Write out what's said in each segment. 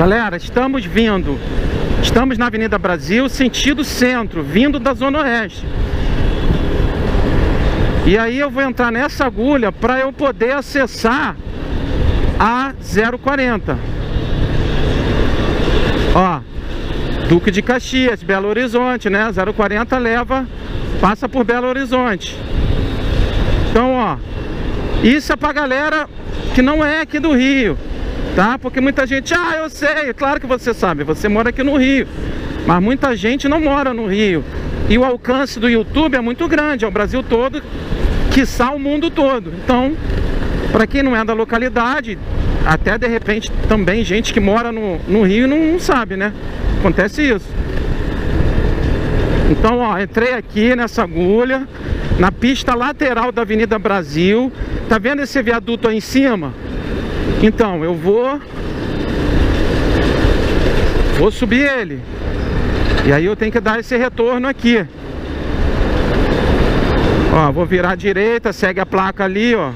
Galera, estamos na Avenida Brasil, sentido centro, vindo da Zona Oeste. E aí eu vou entrar nessa agulha para eu poder acessar a 040. Ó, Duque de Caxias, Belo Horizonte, né? 040 passa por Belo Horizonte. Então, ó, isso é pra galera que não é aqui do Rio, tá? Porque muita gente, eu sei, claro que você sabe, você mora aqui no Rio, mas muita gente não mora no Rio. E o alcance do YouTube é muito grande, é o Brasil todo, quiçá o mundo todo. Então, para quem não é da localidade, até de repente também gente que mora no Rio não sabe, né? Acontece isso. Então, ó, entrei aqui nessa agulha, na pista lateral da Avenida Brasil. Tá vendo esse viaduto aí em cima? Então, eu vou subir ele. E aí eu tenho que dar esse retorno aqui. Ó, vou virar à direita, segue a placa ali, ó.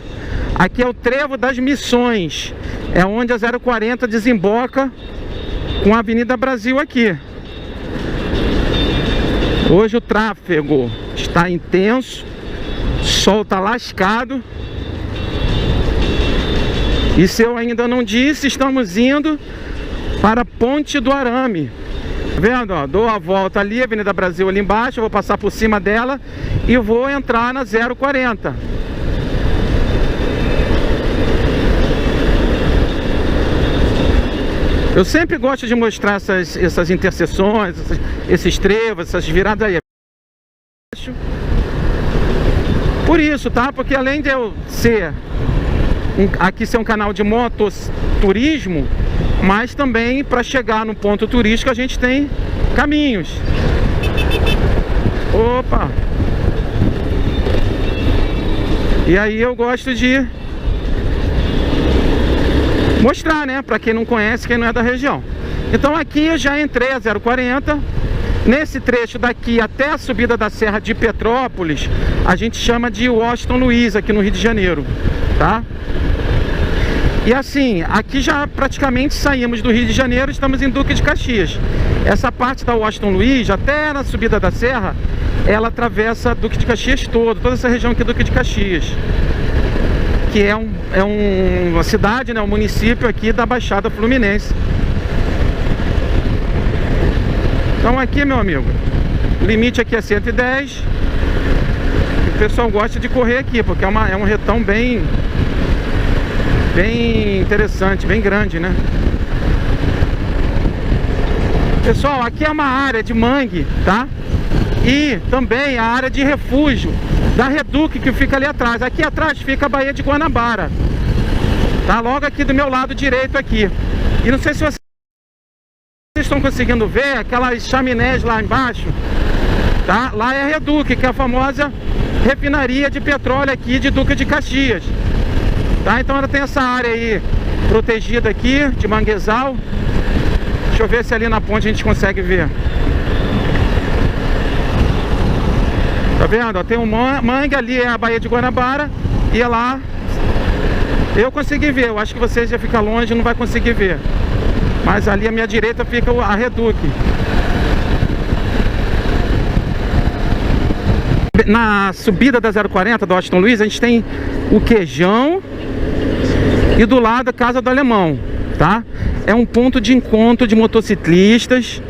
Aqui é o Trevo das Missões. É onde a 040 desemboca com a Avenida Brasil aqui. Hoje o tráfego está intenso, o sol está lascado. E se eu ainda não disse, estamos indo para a Ponte do Arame. Tá vendo? Ó, dou a volta ali, Avenida Brasil ali embaixo, eu vou passar por cima dela e vou entrar na 040. Eu sempre gosto de mostrar essas interseções, esses trevos, essas viradas aí. Por isso, tá? Porque além de eu aqui ser um canal de mototurismo, mas também para chegar no ponto turístico a gente tem caminhos. Opa! E aí eu gosto de mostrar, né, para quem não conhece, quem não é da região. Então aqui eu já entrei a 040. Nesse trecho daqui até a subida da Serra de Petrópolis, a gente chama de Washington Luiz, aqui no Rio de Janeiro, tá? E assim, aqui já praticamente saímos do Rio de Janeiro, estamos em Duque de Caxias. Essa parte da Washington Luiz, até na subida da serra, ela atravessa Duque de Caxias toda essa região aqui, Duque de Caxias, que é uma cidade, né, um município aqui da Baixada Fluminense. Então aqui, meu amigo, o limite aqui é 110. O pessoal gosta de correr aqui, porque é um retão bem interessante, bem grande, né? Pessoal, aqui é uma área de mangue, tá? E também a área de refúgio da Reduc, que fica ali atrás. Aqui atrás fica a Baía de Guanabara, tá? Logo aqui do meu lado direito aqui. E não sei se vocês estão conseguindo ver aquelas chaminés lá embaixo, tá? Lá é a Reduc, que é a famosa refinaria de petróleo aqui de Duque de Caxias, tá? Então ela tem essa área aí protegida aqui de manguezal. Deixa eu ver se ali na ponte a gente consegue ver. Tá vendo? Tem um mangue ali, é a Baía de Guanabara. E é lá. Eu consegui ver, eu acho que vocês já ficam longe e não vai conseguir ver. Mas ali à minha direita fica a Reduc. Na subida da 040 do Washington Luiz, a gente tem o Queijão e do lado a Casa do Alemão, tá? É um ponto de encontro de motociclistas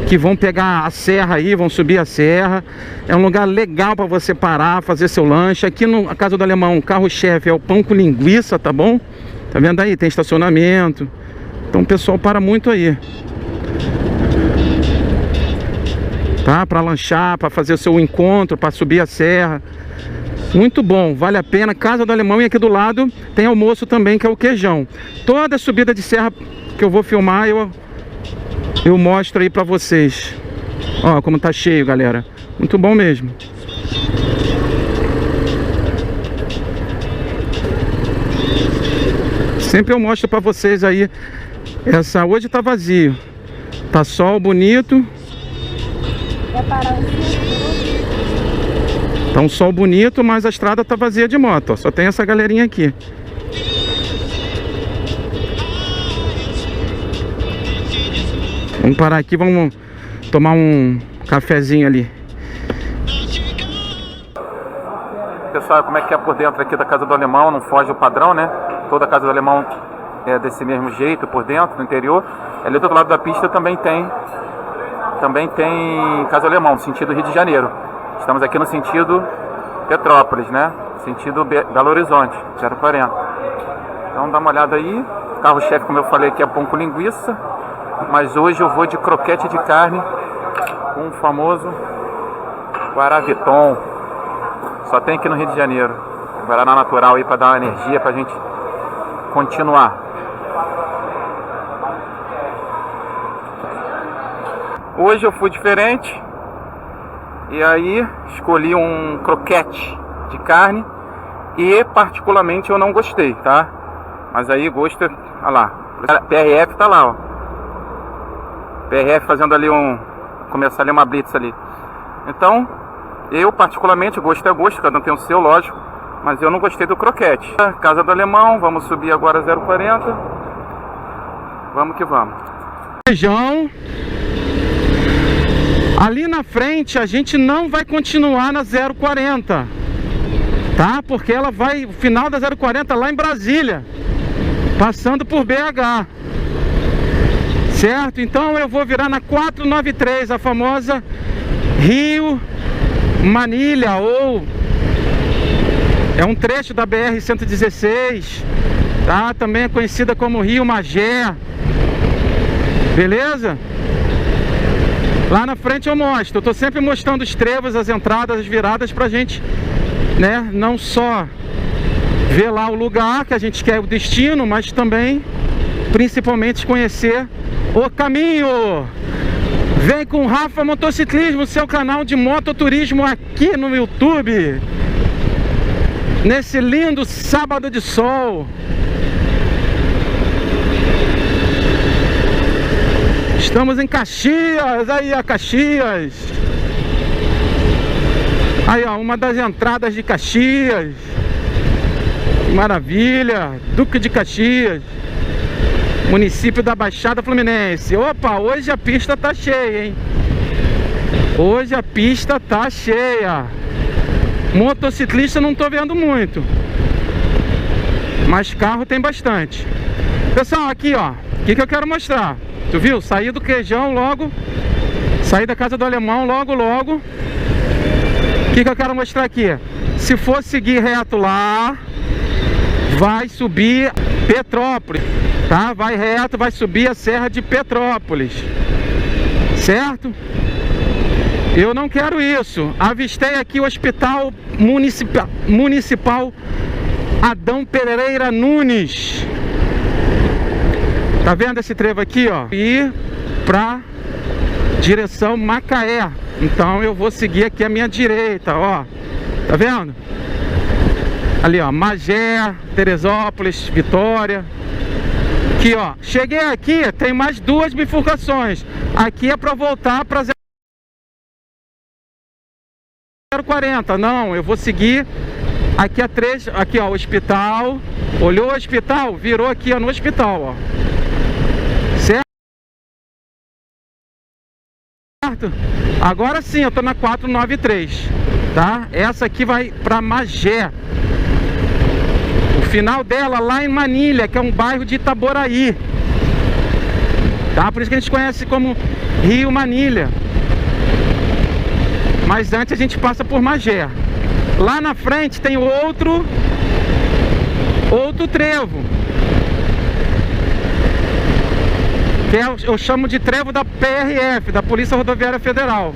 que vão pegar a serra aí, vão subir a serra. É um lugar legal para você parar, fazer seu lanche. Aqui na Casa do Alemão, o carro-chefe é o pão com linguiça, tá bom? Tá vendo aí? Tem estacionamento. Então o pessoal para muito aí, tá? Para lanchar, para fazer o seu encontro, para subir a serra. Muito bom, vale a pena. Casa do Alemão, e aqui do lado tem almoço também, que é o Queijão. Toda subida de serra que eu vou filmar, eu mostro aí pra vocês. Ó, como tá cheio, galera. Muito bom mesmo. Sempre eu mostro pra vocês aí. Hoje tá vazio. Tá sol bonito. Tá um sol bonito, mas a estrada tá vazia de moto, ó. Só tem essa galerinha aqui. Vamos parar aqui, vamos tomar um cafezinho ali. Pessoal, como é que é por dentro aqui da casa do alemão? Não foge o padrão, né? Toda casa do alemão é desse mesmo jeito por dentro, no interior. Ali do outro lado da pista também tem casa do alemão, no sentido Rio de Janeiro. Estamos aqui no sentido Petrópolis, né? Sentido Belo Horizonte, 040. Então dá uma olhada aí. Carro-chefe, como eu falei aqui, é pão com linguiça. Mas hoje eu vou de croquete de carne com o famoso Guaraviton. Só tem aqui no Rio de Janeiro. Guaraná natural aí para dar uma energia pra gente continuar. Hoje eu fui diferente. E aí escolhi um croquete de carne. E particularmente eu não gostei, tá? Mas aí gosto, olha lá. PRF tá lá, ó. PRF fazendo ali começar ali uma blitz ali. Então, eu particularmente, gosto é gosto, cada um tem o seu, lógico. Mas eu não gostei do croquete. Casa do alemão, vamos subir agora 040. Vamos que vamos. Feijão. Ali na frente a gente não vai continuar na 040, tá? Porque ela vai, o final da 040 lá em Brasília, passando por BH. Certo? Então eu vou virar na 493, a famosa Rio Manilha, ou é um trecho da BR-116, tá? Também é conhecida como Rio Magé. Beleza? Lá na frente eu mostro. Eu tô sempre mostrando os trevos, as entradas, as viradas pra gente, né? Não só ver lá o lugar que a gente quer, o destino, mas também, principalmente, conhecer o caminho. Vem com Rafa Motociclismo, seu canal de mototurismo aqui no YouTube. Nesse lindo sábado de sol. Estamos em Caxias, aí a Caxias. Aí ó, uma das entradas de Caxias. Que maravilha, Duque de Caxias, município da Baixada Fluminense. Opa, hoje a pista tá cheia, hein? Hoje a pista tá cheia. Motociclista não tô vendo muito, mas carro tem bastante. Pessoal, aqui ó, o que eu quero mostrar? Tu viu? Saí do Queijão logo, saí da casa do alemão logo. O que eu quero mostrar aqui? Se for seguir reto lá, vai subir Petrópolis, tá? Vai reto, vai subir a Serra de Petrópolis, certo? Eu não quero isso. Avistei aqui o Hospital Municipal Adão Pereira Nunes. Tá vendo esse trevo aqui, ó? Ir pra direção Macaé. Então eu vou seguir aqui a minha direita, ó. Tá vendo? Ali, ó, Magé, Teresópolis, Vitória. Aqui, ó. Cheguei aqui, tem mais duas bifurcações. Aqui é pra voltar pra 040. Não, eu vou seguir aqui a 3, aqui ó, hospital. Olhou o hospital, virou aqui ó, no hospital, ó. Certo? Agora sim, eu tô na 493, tá? Essa aqui vai pra Magé. O final dela lá em Manilha, que é um bairro de Itaboraí, tá? Por isso que a gente conhece como Rio Manilha. Mas antes a gente passa por Magé. Lá na frente tem outro trevo, que eu chamo de trevo da PRF, da Polícia Rodoviária Federal.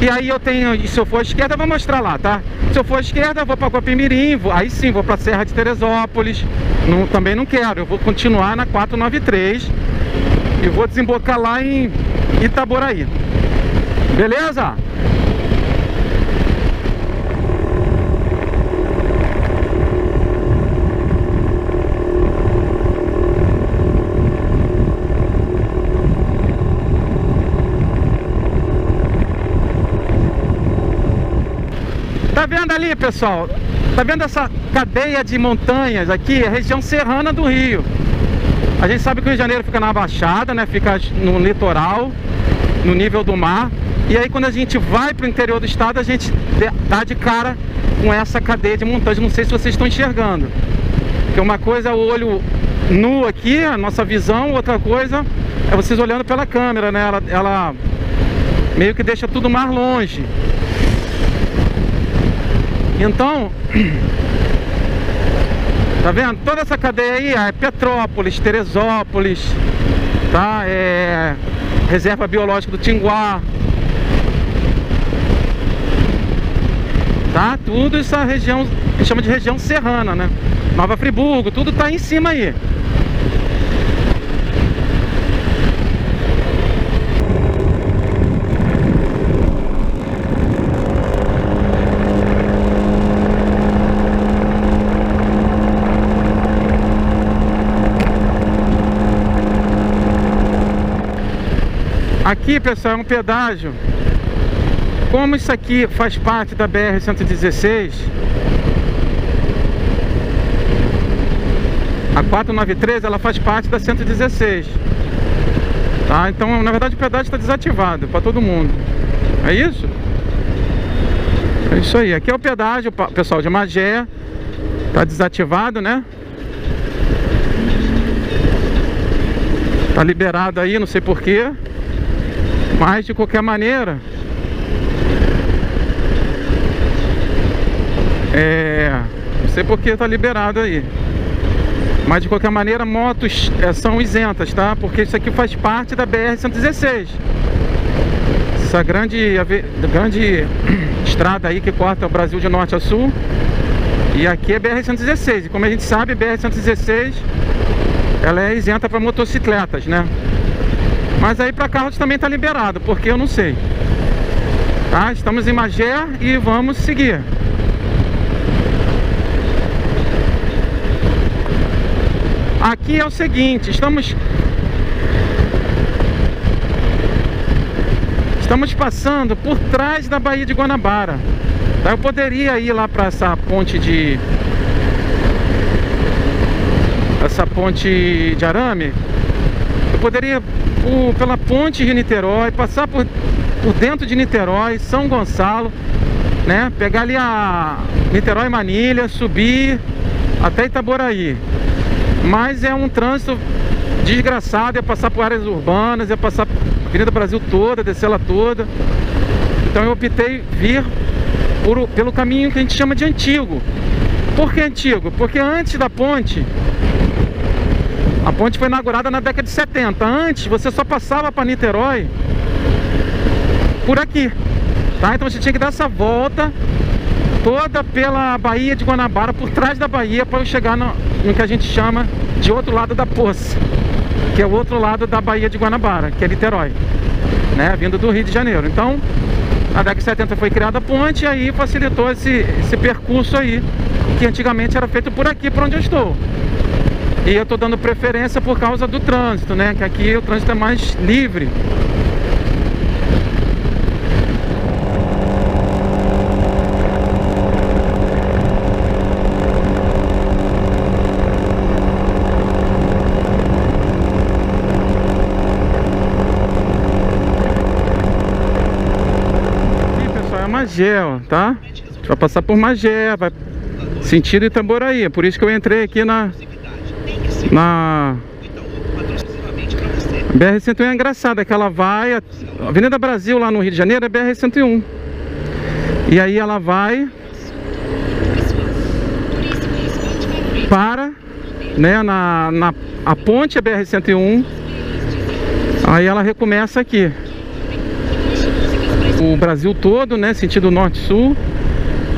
E aí eu tenho, se eu for à esquerda eu vou mostrar lá, tá? Se eu for à esquerda eu vou para Guapimirim, aí sim vou para a Serra de Teresópolis. Também não quero, eu vou continuar na 493 e vou desembocar lá em Itaboraí. Beleza? Tá vendo ali, pessoal? Tá vendo essa cadeia de montanhas aqui? É a região serrana do Rio. A gente sabe que o Rio de Janeiro fica na Baixada, né? Fica no litoral, no nível do mar. E aí quando a gente vai para o interior do estado, a gente dá de cara com essa cadeia de montanhas. Não sei se vocês estão enxergando. Porque uma coisa é o olho nu aqui, a nossa visão. Outra coisa é vocês olhando pela câmera, né? Ela meio que deixa tudo mais longe. Então, tá vendo? Toda essa cadeia aí é Petrópolis, Teresópolis, tá? É Reserva Biológica do Tinguá, tá? Tudo essa região, a gente chama de região serrana, né? Nova Friburgo, tudo tá em cima aí. Aqui, pessoal, é um pedágio. Como isso aqui faz parte da BR-116, a 493 ela faz parte da 116, tá? Então, na verdade, o pedágio está desativado para todo mundo. É isso? É isso aí. Aqui é o pedágio, pessoal, de Magé. Tá desativado, né? Tá liberado aí, não sei porquê. Mas de qualquer maneira, não sei porque tá liberado aí. Mas de qualquer maneira, motos são isentas, tá? Porque isso aqui faz parte da BR-116. Essa grande estrada aí que corta o Brasil de norte a sul. E aqui é BR-116. E como a gente sabe, BR-116 ela é isenta para motocicletas, né? Mas aí para carros também tá liberado, porque eu não sei. Tá? Estamos em Magé e vamos seguir. Aqui é o seguinte, estamos passando por trás da Baía de Guanabara. Tá? Eu poderia ir lá para essa ponte de arame. Eu poderia pela ponte de Niterói, passar por dentro de Niterói, São Gonçalo, né? Pegar ali a Niterói-Manilha, subir até Itaboraí. Mas é um trânsito desgraçado, é passar por áreas urbanas, é passar a Avenida Brasil toda, descer ela toda. Então eu optei vir pelo caminho que a gente chama de antigo. Por que antigo? Porque antes da ponte, a ponte foi inaugurada na década de 70. Antes, você só passava para Niterói por aqui, tá? Então você tinha que dar essa volta toda pela Baía de Guanabara, por trás da Baía, para chegar no que a gente chama de outro lado da poça, que é o outro lado da Baía de Guanabara, que é Niterói, né? Vindo do Rio de Janeiro. Então, na década de 70 foi criada a ponte e aí facilitou esse percurso aí, que antigamente era feito por aqui, por onde eu estou. E eu estou dando preferência por causa do trânsito, né? Que aqui o trânsito é mais livre. Aqui, pessoal, é Magé, ó, tá? A gente vai passar por Magé, vai sentido Itaboraí. É por isso que eu entrei aqui na BR-101. É engraçada que ela vai, a Avenida Brasil lá no Rio de Janeiro é BR-101. E aí ela vai para, né, a ponte é BR-101. Aí ela recomeça aqui. O Brasil todo, né, sentido norte-sul.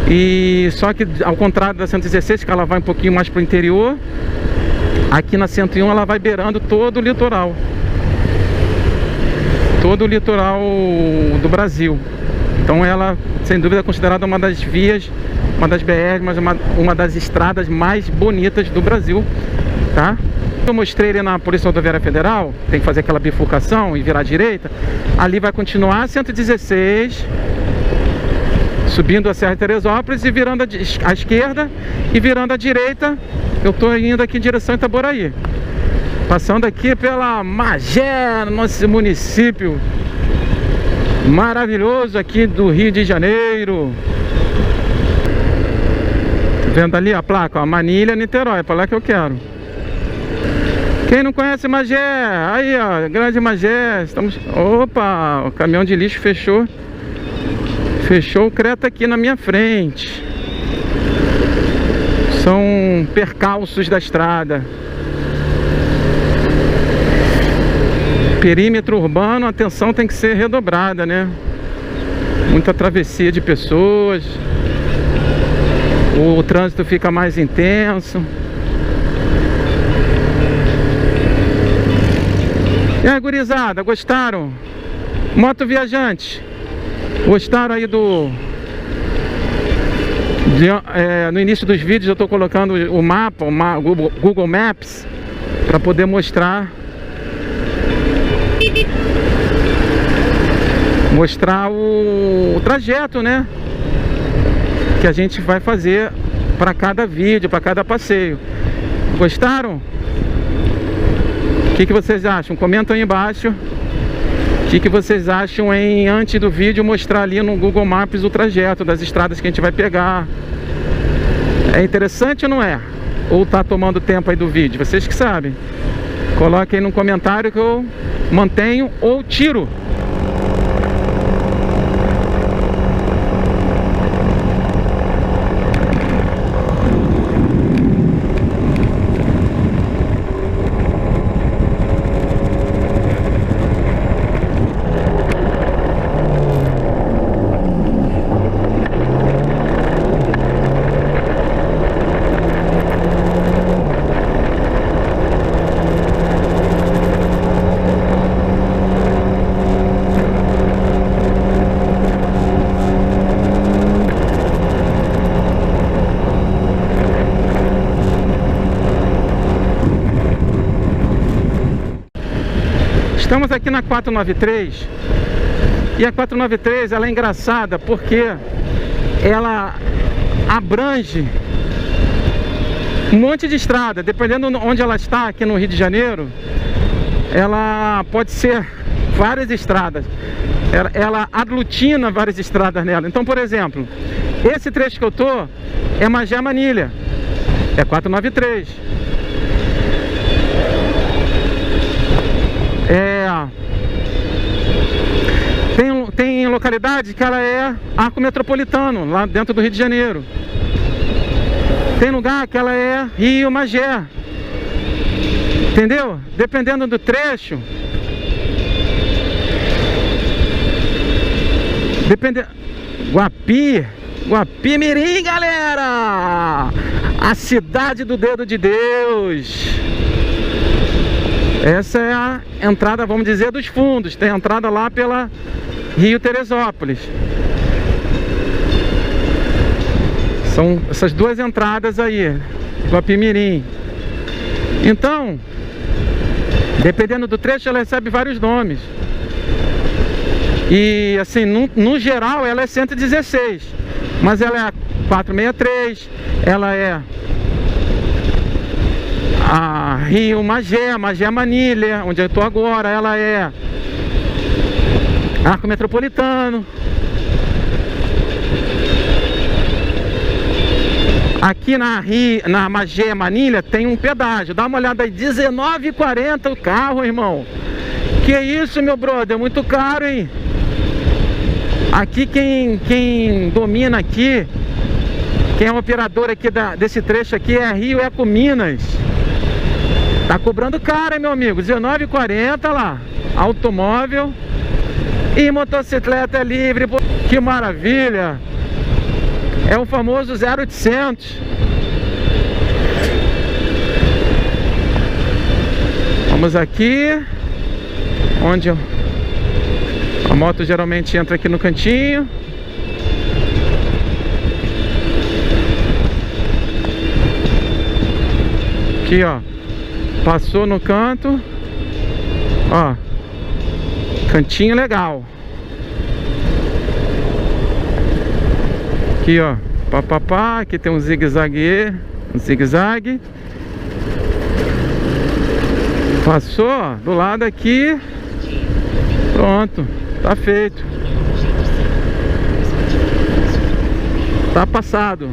E só que ao contrário da 116, que ela vai um pouquinho mais para o interior, aqui na 101 ela vai beirando todo o litoral. Todo o litoral do Brasil. Então ela, sem dúvida, é considerada uma das vias, uma das BRs, mas uma das estradas mais bonitas do Brasil, tá? Eu mostrei ali na Polícia Rodoviária Federal, tem que fazer aquela bifurcação e virar à direita. Ali vai continuar a 116, subindo a Serra de Teresópolis e virando à esquerda e virando à direita. Eu estou indo aqui em direção a Itaboraí. Passando aqui pela Magé, nosso município maravilhoso aqui do Rio de Janeiro. Vendo ali a placa, ó, Manilha, Niterói, é pra lá que eu quero. Quem não conhece Magé, aí ó, grande Magé, estamos... Opa, o caminhão de lixo fechou. Fechou o Creta aqui na minha frente. São percalços da estrada. Perímetro urbano, a atenção tem que ser redobrada, né? Muita travessia de pessoas. O trânsito fica mais intenso. E aí, gurizada, gostaram? Moto viajante, gostaram aí no início dos vídeos eu estou colocando o mapa, o Google Maps, para poder mostrar o trajeto, né, que a gente vai fazer para cada vídeo, para cada passeio. Gostaram? O que vocês acham? Comentam aí embaixo. O que vocês acham em, antes do vídeo, mostrar ali no Google Maps o trajeto das estradas que a gente vai pegar. É interessante ou não é? Ou tá tomando tempo aí do vídeo? Vocês que sabem. Coloquem aí no comentário que eu mantenho ou tiro. Estamos aqui na 493 e a 493 ela é engraçada porque ela abrange um monte de estrada. Dependendo onde ela está aqui no Rio de Janeiro, ela pode ser várias estradas. Ela aglutina várias estradas nela. Então, por exemplo, esse trecho que eu tô é Magé Manilha, é 493. Tem localidade que ela é arco metropolitano, lá dentro do Rio de Janeiro. Tem lugar que ela é Rio Magé. Entendeu? Dependendo do trecho. Guapimirim, galera! A cidade do dedo de Deus. Essa é a entrada, vamos dizer, dos fundos. Tem a entrada lá pela Rio Teresópolis. São essas duas entradas aí, Guapimirim. Então, dependendo do trecho, ela recebe vários nomes. E assim, no geral, ela é 116. Mas ela é 463, ela é a Rio Magé, Magé Manilha, onde eu estou agora, ela é arco metropolitano. Aqui na Magé Manilha tem um pedágio, dá uma olhada aí, R$19,40 o carro, irmão. Que isso, meu brother, muito caro, hein? Aqui quem domina aqui, quem é o operador aqui desse trecho aqui é Rio Eco Minas. Tá cobrando caro, hein, meu amigo? R$19,40 lá. Automóvel e motocicleta é livre. Que maravilha! É o famoso 0800. Vamos aqui, onde a moto geralmente entra aqui no cantinho. Aqui, ó. Passou no canto. Ó. Cantinho legal. Aqui, ó. Papapá. Aqui tem um zigue-zague. Um zigue-zague. Passou, ó, do lado aqui. Pronto, tá feito. Tá passado.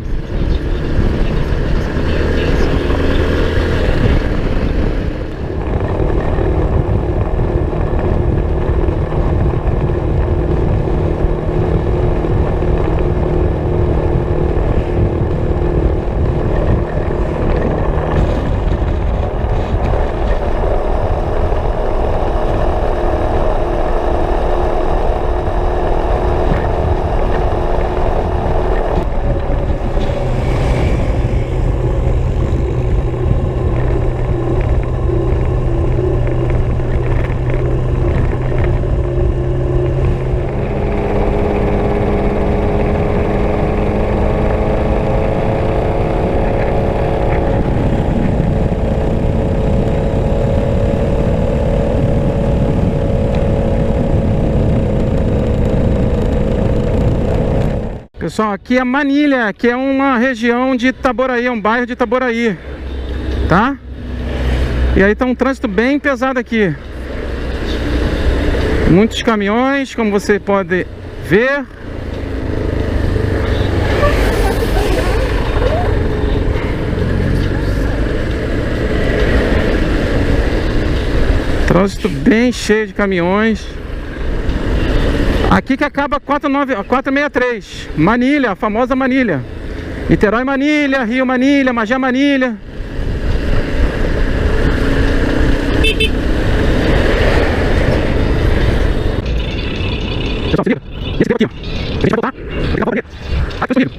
Pessoal, aqui é Manilha, que é uma região de Itaboraí, é um bairro de Itaboraí, tá? E aí tá um trânsito bem pesado aqui. Muitos caminhões, como você pode ver. Trânsito bem cheio de caminhões. Aqui que acaba 463, Manilha, a famosa Manilha. Niterói Manilha, Rio Manilha, Magé Manilha. Pessoal, se liga. Esse aqui, ó. A gente vai voltar. Vai voltar aqui. Aqui, comigo.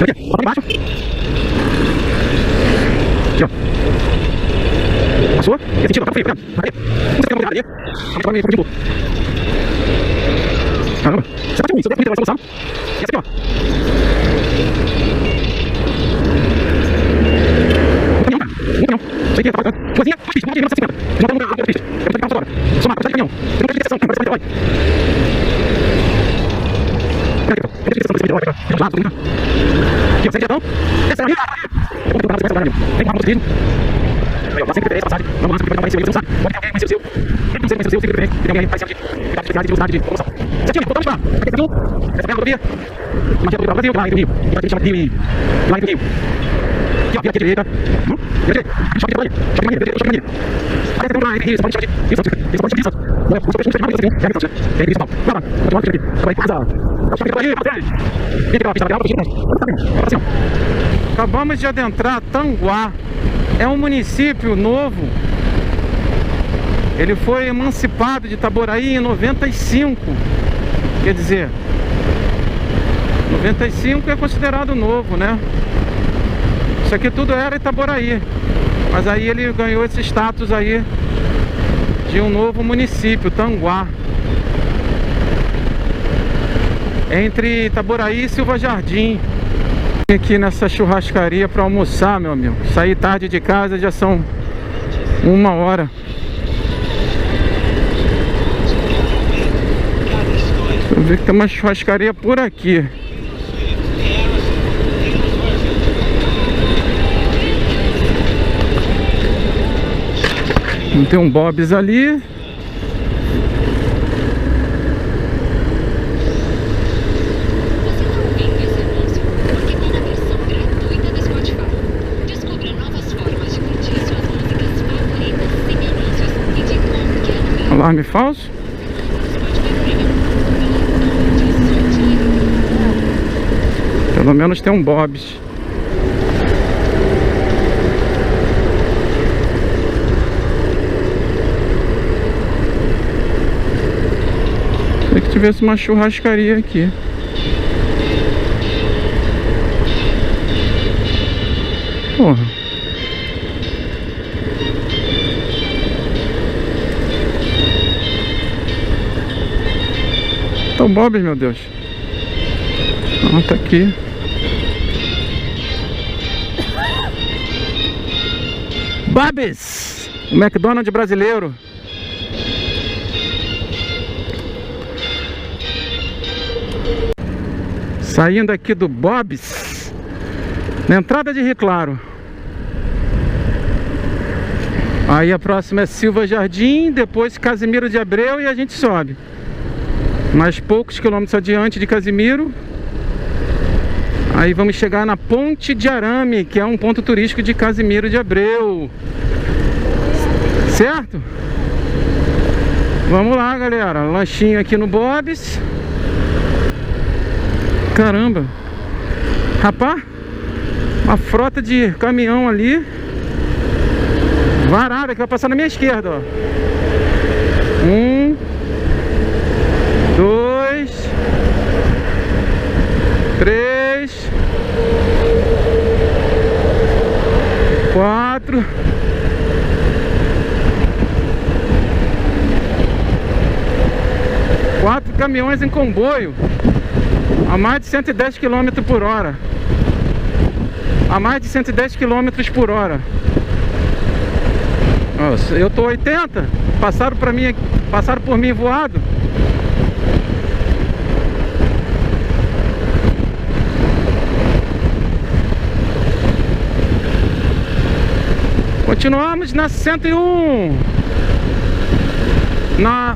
Aqui, bota embaixo. Aqui, ó. Passou. Esse sentido, tá feio, tá vendo? Não sei se tem uma ali. Agora me pouco. Caramba. Você tá com isso, eu tenho que solução. E essa aqui, ó. Um caminhão, cara. Um caminhão. Isso aqui é tá. Coisinha, dois pistas, 1950. Não tá no lugar, pista. Eu vou ter carro agora. Somar, quantidade de caminhão. Tem uma direção, parece que vai. Aqui, ó, sem diretão. Essa é a minha. Vamos ter que parar tem que parar no aí, ó, lá sempre interessa passagem. Vamos lá, sempre vai conhecer o você não sabe. Pode ter alguém conhecer o seu. Quem não conhecer o seu, sempre tem alguém aparecendo aqui. Cuidado de especiais de velocidade de promoção. Esse aqui, voltamos lá. Aqui é essa é a rodovia. Imagina a rodovia do Brasil, lá em Rio. E aqui chama de Rio. Lá em Rio. Aqui, ó, aqui à direita. Direita. Choque de Manilha. Choque de Manilha. Choque de Manilha. Aí tem um lá em Rio, você pode chamar de Rio. Você pode chamar de Rio. Não é, você pode chamar de Rio. É Rio, é Rio, vai lá. Vou tomar aqui. Vai casa. Acabamos de adentrar Tanguá. É um município novo. Ele foi emancipado de Itaboraí em 95. Quer dizer, 95 é considerado novo, né? Isso aqui tudo era Itaboraí. Mas aí ele ganhou esse status aí de um novo município, Tanguá. Entre Itaboraí e Silva Jardim. Vim aqui nessa churrascaria para almoçar, meu amigo. Saí tarde de casa, já são 1h. Deixa eu ver que tem uma churrascaria por aqui. Tem um Bob's ali. Alarme falso. Pelo menos tem um Bob's. Tem que tivesse uma churrascaria aqui. Porra. O Bob's, meu Deus. Ah, tá aqui. Bob's, o McDonald's brasileiro. Saindo aqui do Bob's, na entrada de Rio Claro. Aí a próxima é Silva Jardim, depois Casimiro de Abreu e a gente sobe. Mais poucos quilômetros adiante de Casimiro. Aí vamos chegar na Ponte de Arame, que é um ponto turístico de Casimiro de Abreu. Certo? Vamos lá, galera. Lanchinho aqui no Bob's. Caramba. Rapaz, uma frota de caminhão ali. Varada, que vai passar na minha esquerda, ó. 1, 2, 3, 4. Quatro caminhões em comboio a mais de 110 km por hora. A mais de 110 km por hora. Nossa, eu tô 80. Passaram por mim voado. Continuamos na 101. Na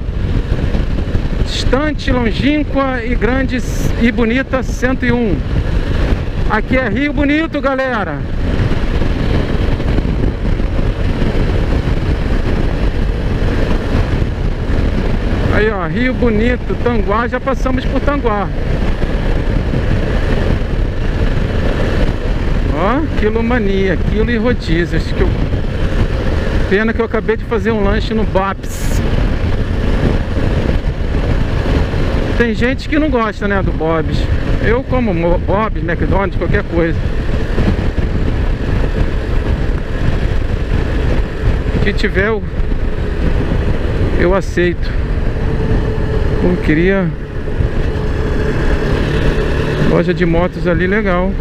distante, longínqua e grande e bonita 101. Aqui é Rio Bonito, galera. Aí, ó, Rio Bonito, Tanguá, já passamos por Tanguá. Ó, Quilomania, quilo e rodízios. Pena que eu acabei de fazer um lanche no Bob's. Tem gente que não gosta, né, do Bob's. Eu como Bob's, McDonald's, qualquer coisa. Que tiver, eu aceito. Eu queria loja de motos ali, legal.